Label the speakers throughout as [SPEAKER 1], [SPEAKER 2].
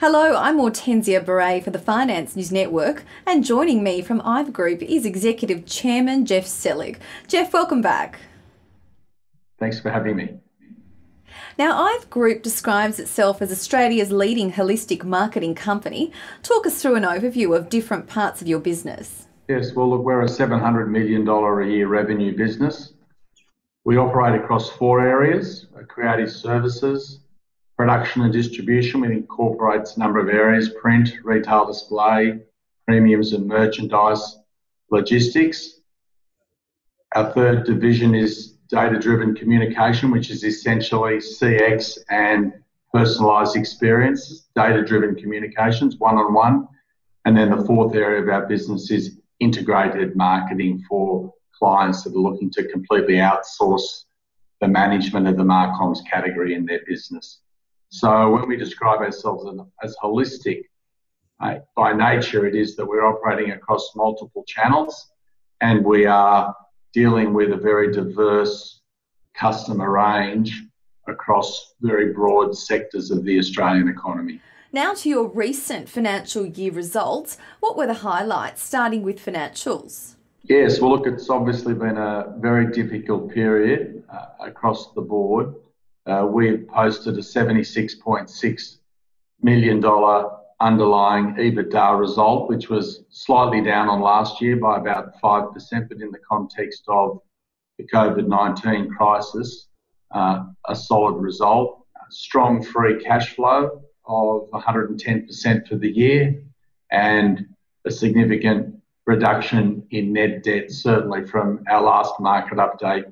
[SPEAKER 1] Hello, I'm Hortensia Beret for the Finance News Network, and joining me from IVE Group is Executive Chairman Geoff Selig. Geoff, welcome back.
[SPEAKER 2] Thanks for having me.
[SPEAKER 1] Now, IVE Group describes itself as Australia's leading holistic marketing company. Talk us through an overview of different parts of your business.
[SPEAKER 2] Yes, well, look, we're a $700 million a year revenue business. We operate across four areas: creative services, production and distribution, which incorporates a number of areas: print, retail display, premiums and merchandise, logistics. Our third division is data-driven communication, which is essentially CX and personalised experience, data-driven communications, one-on-one. And then the fourth area of our business is integrated marketing for clients that are looking to completely outsource the management of the marcoms category in their business. So when we describe ourselves as holistic, by nature it is that we're operating across multiple channels and we are dealing with a very diverse customer range across very broad sectors of the Australian economy.
[SPEAKER 1] Now to your recent financial year results. What were the highlights, starting with financials?
[SPEAKER 2] Yes, well, look, it's obviously been a very difficult period across the board. We've posted a $76.6 million underlying EBITDA result, which was slightly down on last year by about 5%, but in the context of the COVID-19 crisis, a solid result. Strong free cash flow of 110% for the year, and a significant reduction in net debt, certainly from our last market update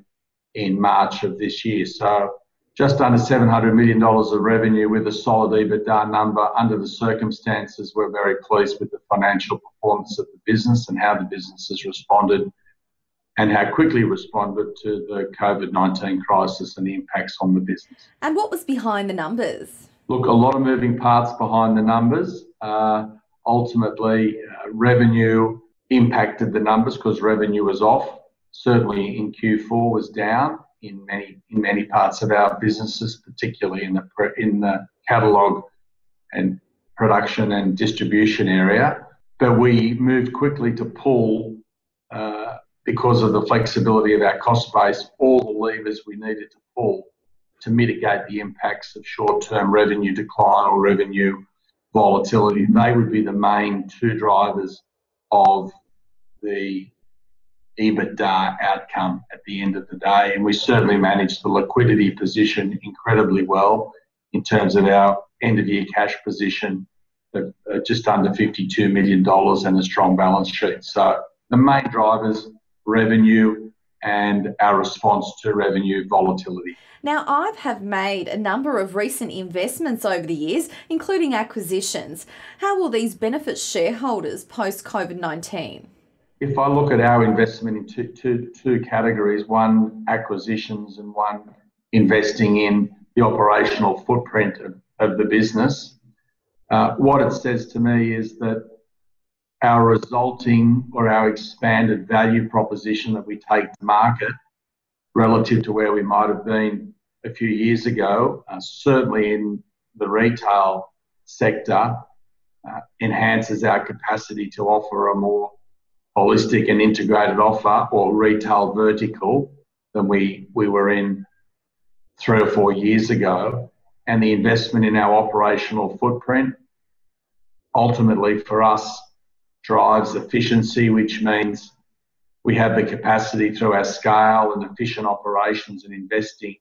[SPEAKER 2] in March of this year. So just under $700 million of revenue with a solid EBITDA number. Under the circumstances, we're very pleased with the financial performance of the business and how the business has responded and how quickly responded to the COVID-19 crisis and the impacts on the business.
[SPEAKER 1] And what was behind the numbers?
[SPEAKER 2] Look, a lot of moving parts behind the numbers. Ultimately, revenue impacted the numbers because revenue was off. Certainly in Q4 was down in many parts of our businesses, particularly in the catalogue and production and distribution area. But we moved quickly to pull, because of the flexibility of our cost base, all the levers we needed to pull to mitigate the impacts of short-term revenue decline or revenue volatility. They would be the main two drivers of the EBITDA outcome at the end of the day. And we certainly managed the liquidity position incredibly well in terms of our end-of-year cash position of just under $52 million and a strong balance sheet. So the main drivers: revenue and our response to revenue volatility.
[SPEAKER 1] Now, IVE have made a number of recent investments over the years, including acquisitions. How will these benefit shareholders post-COVID-19?
[SPEAKER 2] If I look at our investment in two categories, one acquisitions and one investing in the operational footprint of the business, what it says to me is that our resulting or our expanded value proposition that we take to market relative to where we might have been a few years ago, certainly in the retail sector, enhances our capacity to offer a more holistic and integrated offer or retail vertical than we were in 3 or 4 years ago. And the investment in our operational footprint ultimately for us drives efficiency, which means we have the capacity through our scale and efficient operations and investing,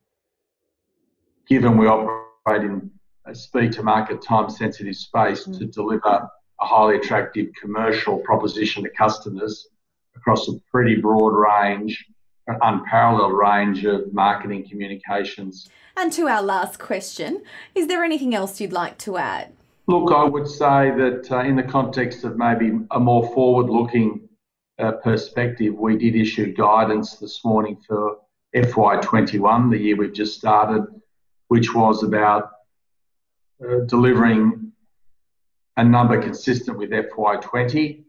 [SPEAKER 2] given we operate in a speed to market time sensitive space, to deliver a highly attractive commercial proposition to customers across a pretty broad range, an unparalleled range of marketing communications.
[SPEAKER 1] And to our last question, is there anything else you'd like to add?
[SPEAKER 2] Look, I would say that in the context of maybe a more forward-looking perspective, we did issue guidance this morning for FY21, the year we've just started, which was about delivering a number consistent with FY20,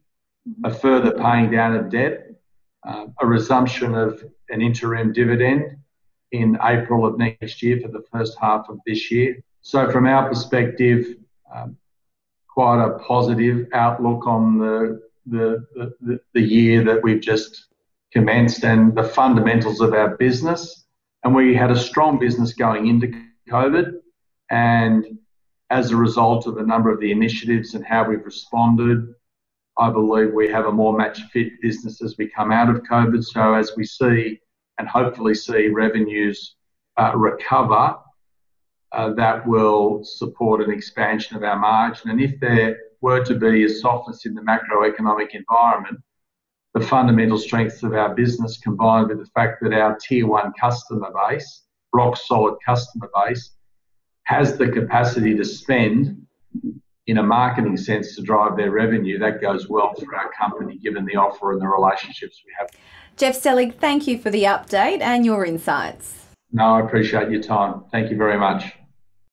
[SPEAKER 2] a further paying down of debt, a resumption of an interim dividend in April of next year for the first half of this year. So from our perspective, quite a positive outlook on the year that we've just commenced and the fundamentals of our business. And we had a strong business going into COVID, and as a result of a number of the initiatives and how we've responded, I believe we have a more match fit business as we come out of COVID. So as we see and hopefully see revenues recover, that will support an expansion of our margin. And if there were to be a softness in the macroeconomic environment, the fundamental strengths of our business combined with the fact that our tier one customer base, rock solid customer base, has the capacity to spend in a marketing sense to drive their revenue, that goes well for our company given the offer and the relationships we have.
[SPEAKER 1] Geoff Selig, thank you for the update and your insights.
[SPEAKER 2] No, I appreciate your time. Thank you very much.